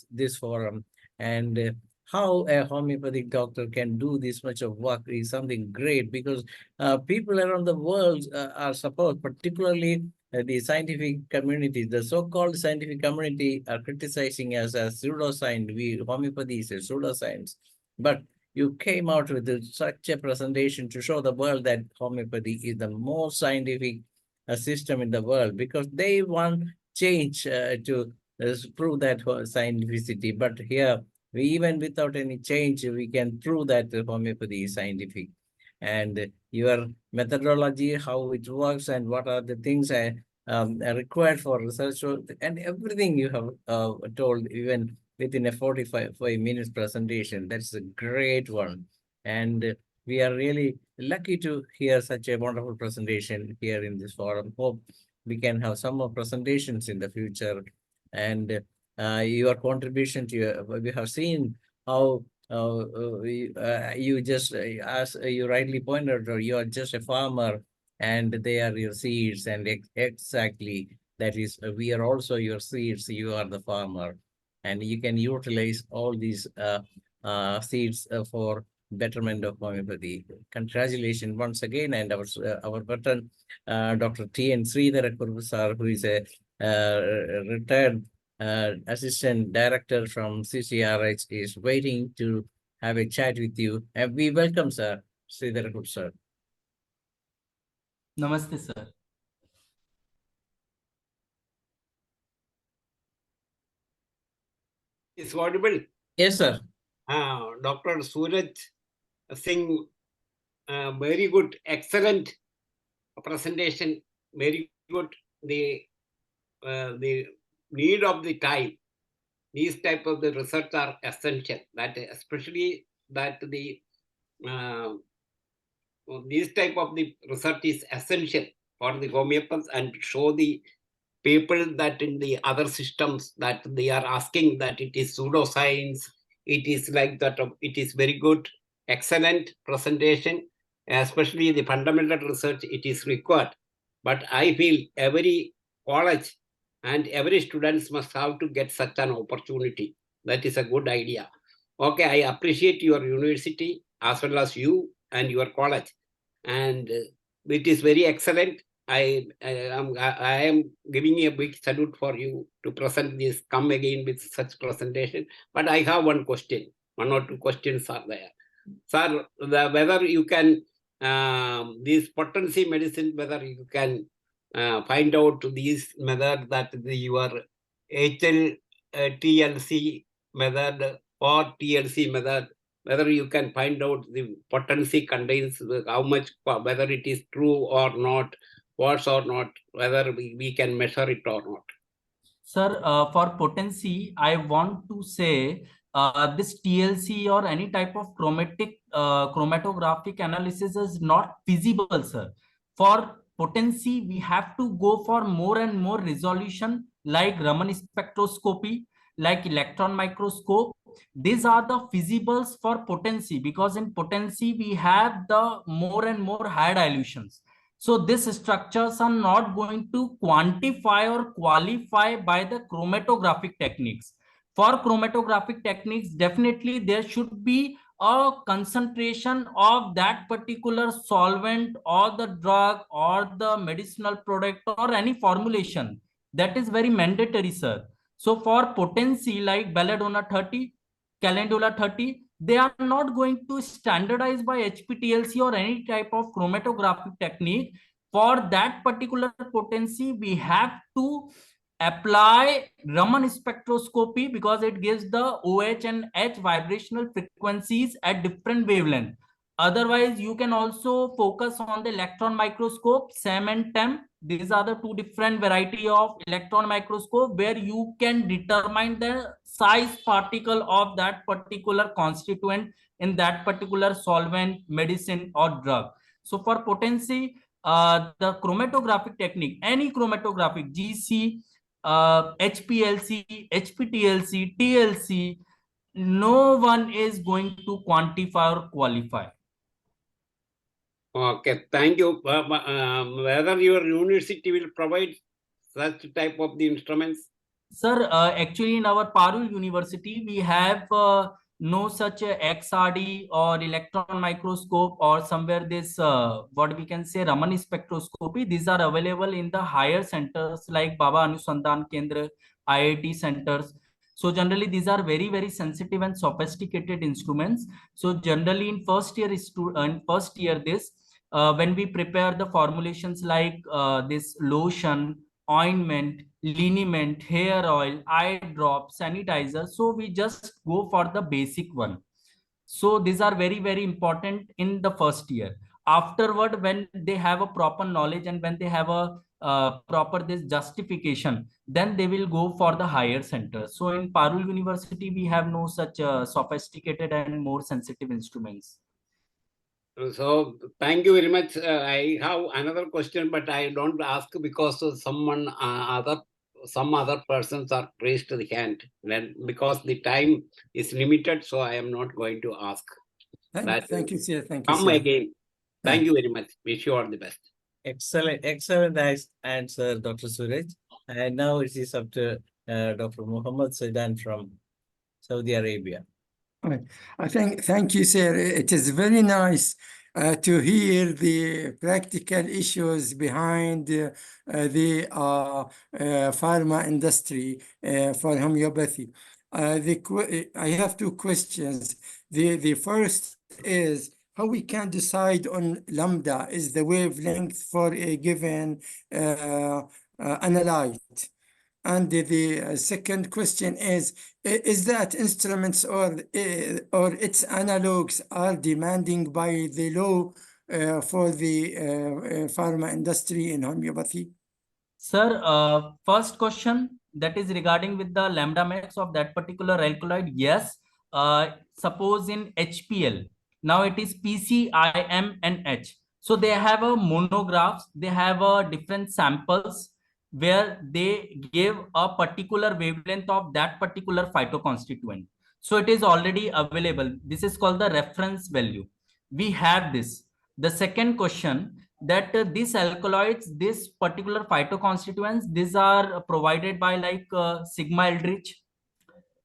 this forum. And how a homeopathic doctor can do this much of work is something great, because people around the world are supposed, particularly the scientific community, the so-called scientific community are criticizing us as pseudoscience. Homeopathy is a pseudoscience. But you came out with such a presentation to show the world that homeopathy is the most scientific system in the world, because they want change to prove that scientificity. But here, even without any change, we can prove that homeopathy is scientific. And your methodology, how it works, and what are the things required for research, and everything you have told, even within a 45 minutes presentation. That's a great one. And we are really lucky to hear such a wonderful presentation here in this forum. Hope we can have some more presentations in the future. And your contribution to we have seen how you just, as you rightly pointed out, you are just a farmer and they are your seeds. And exactly, that is, we are also your seeds, you are the farmer, and you can utilize all these seeds for betterment of homeopathy. Congratulations once again. And our veteran Dr. T.N. Sridhar sir, who is a retired assistant director from CCRH, is waiting to have a chat with you. And we welcome sir, Sridhar sir. Namaste, sir. Is audible? Yes, sir. Dr. Suraj Singh, very good, excellent presentation, very good. The need of the time, these type of the research are essential. That especially that the this type of the research is essential for the homeopaths and show the people that in the other systems that they are asking that it is pseudoscience, it is like that, it is very good, excellent presentation, especially the fundamental research, it is required. But I feel every college and every students must have to get such an opportunity. That is a good idea. Okay, I appreciate your university as well as you and your college. And it is very excellent. I am giving a big salute for you to present this, come again with such presentation. But I have one question, one or two questions are there. Sir, whether you can, this potency medicine, whether you can find out these method that your HLTLC method or TLC method, whether you can find out the potency contains how much, whether it is true or not, was or not, whether we can measure it or not. Sir, for potency, I want to say this TLC or any type of chromatographic analysis is not feasible, sir. For potency, we have to go for more and more resolution like Raman spectroscopy, like electron microscope. These are the feasibles for potency, because in potency, we have the more and more high dilutions. So these structures are not going to quantify or qualify by the chromatographic techniques. For chromatographic techniques, definitely there should be a concentration of that particular solvent or the drug or the medicinal product or any formulation. That is very mandatory, sir. So for potency like belladonna 30, calendula 30, they are not going to standardize by HPTLC or any type of chromatographic technique. For that particular potency, we have to apply Raman spectroscopy because it gives the OH and H vibrational frequencies at different wavelength. Otherwise, you can also focus on the electron microscope, SEM and TEM. These are the two different variety of electron microscope where you can determine the size particle of that particular constituent in that particular solvent, medicine or drug. So for potency, the chromatographic technique, any chromatographic, GC, HPLC, HPTLC, TLC, no one is going to quantify or qualify. Okay, thank you. Whether your university will provide such type of the instruments? Sir, actually in our Parul University, we have no such XRD or electron microscope or somewhere this, what we can say, Raman spectroscopy. These are available in the higher centers like Baba Anusandhan Kendra, IIT centers. So generally these are very, very sensitive and sophisticated instruments. So generally in first year this, when we prepare the formulations like this lotion, ointment, liniment, hair oil, eye drop, sanitizer. So we just go for the basic one. So these are very, very important in the first year. Afterward, when they have a proper knowledge and when they have a proper this justification, then they will go for the higher center. So in Parul University, we have no such sophisticated and more sensitive instruments. So thank you very much. I have another question, but I don't ask because some other persons are raised the hand. Then because the time is limited, so I am not going to ask. Thank you, sir. Thank you, Come sir. again. Thank you very much. Wish you all the best. Excellent, excellent answer, Dr. Suraj. And now it is up to Dr. Muhammad Sudan from Saudi Arabia. Right. Thank you, sir. It is very nice to hear the practical issues behind the pharma industry for homeopathy. I have two questions. The first is how we can decide on lambda is the wavelength for a given analyte. And the second question is that instruments or its analogs are demanding by the law for the pharma industry in homeopathy? Sir, first question that is regarding with the lambda max of that particular alkaloid. Yes. Suppose in HPL, now it is PCIM and H. So they have a monographs, they have a different samples where they give a particular wavelength of that particular phytoconstituent. So it is already available. This is called the reference value. We have this. The second question, that these alkaloids, this particular phytoconstituents, these are provided by like sigma eldritch.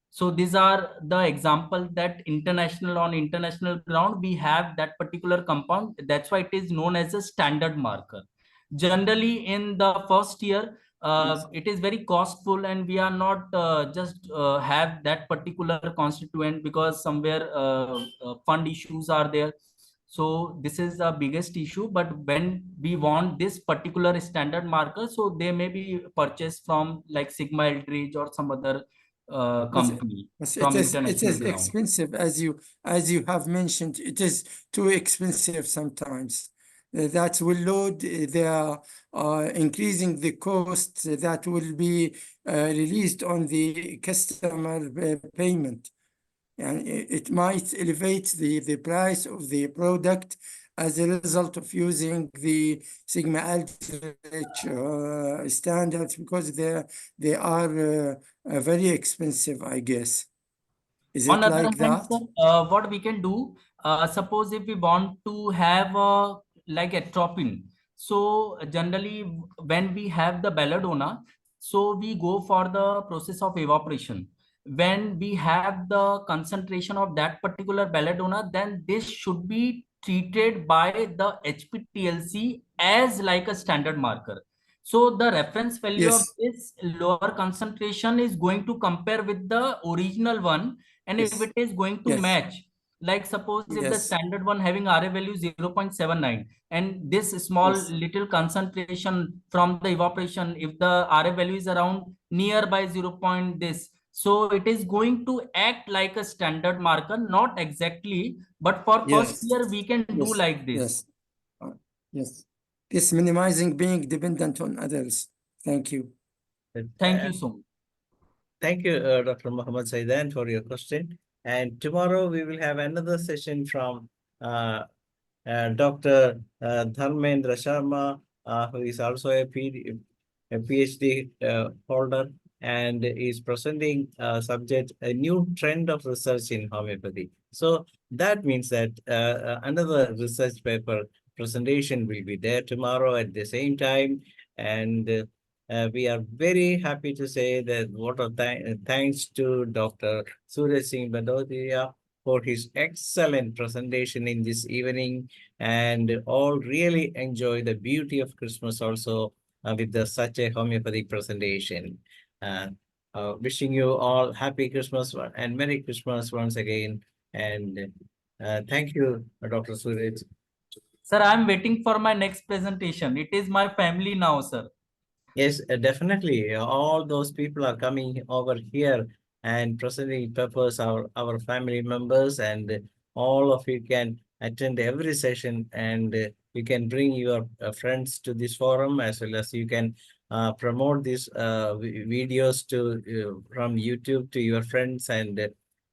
So these are the example that on international ground we have that particular compound. That's why it is known as a standard marker. Generally in the first year, it is very costful, and we are not just have that particular constituent because somewhere fund issues are there. So this is the biggest issue. But when we want this particular standard marker, so they may be purchased from like sigma eldritch or some other company Yes, from it international is ground. expensive, as you have mentioned. It is too expensive sometimes. That will load the increasing the cost that will be released on the customer payment, and it might elevate the price of the product as a result of using the sigma aldrich standards, because they are very expensive, I guess. Is On it other like hand, that? sir, what we can do, suppose if we want to have like atropine, so generally when we have the belladonna, so we go for the process of evaporation. When we have the concentration of that particular belladonna, then this should be treated by the HPTLC as like a standard marker. So the reference value of Yes, this lower concentration is going to compare with the original one. And if yes, it is going to yes, match, like suppose if the yes, standard one having RA value 0.79, and this small yes, little concentration from the evaporation, if the RA value is around nearby 0. This, so it is going to act like a standard marker, not exactly, but for first yes, year we can do yes, like this. yes, yes. This minimizing being dependent on others. Thank you. Thank you so much. Thank you, Dr. Muhammad Saidan, for your question. And tomorrow we will have another session from Dr. Dharmendra Sharma, who is also a PhD holder, and is presenting subject a new trend of research in homeopathy. So that means that another research paper presentation will be there tomorrow at the same time, and we are very happy to say that what a thanks to Dr. Suraj Singh Badodiya for his excellent presentation in this evening, and all really enjoy the beauty of Christmas also with such a homeopathic presentation. Uh, Wishing you all happy Christmas and Merry Christmas once again. And thank you, Dr. Suraj. Sir, I am waiting for my next presentation. It is my family now, sir. Yes, definitely. All those people are coming over here and presenting papers, our family members, and all of you can attend every session, and you can bring your friends to this forum, as well as you can promote these videos to from YouTube to your friends and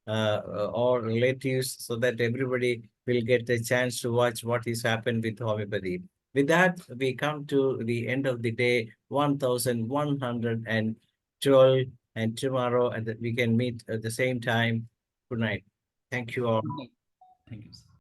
or relatives, so that everybody will get a chance to watch what is happened with homeopathy. With that, we come to the end of the day, 1112, and tomorrow we can meet at the same time. Good night. Thank you all. Thank you, sir.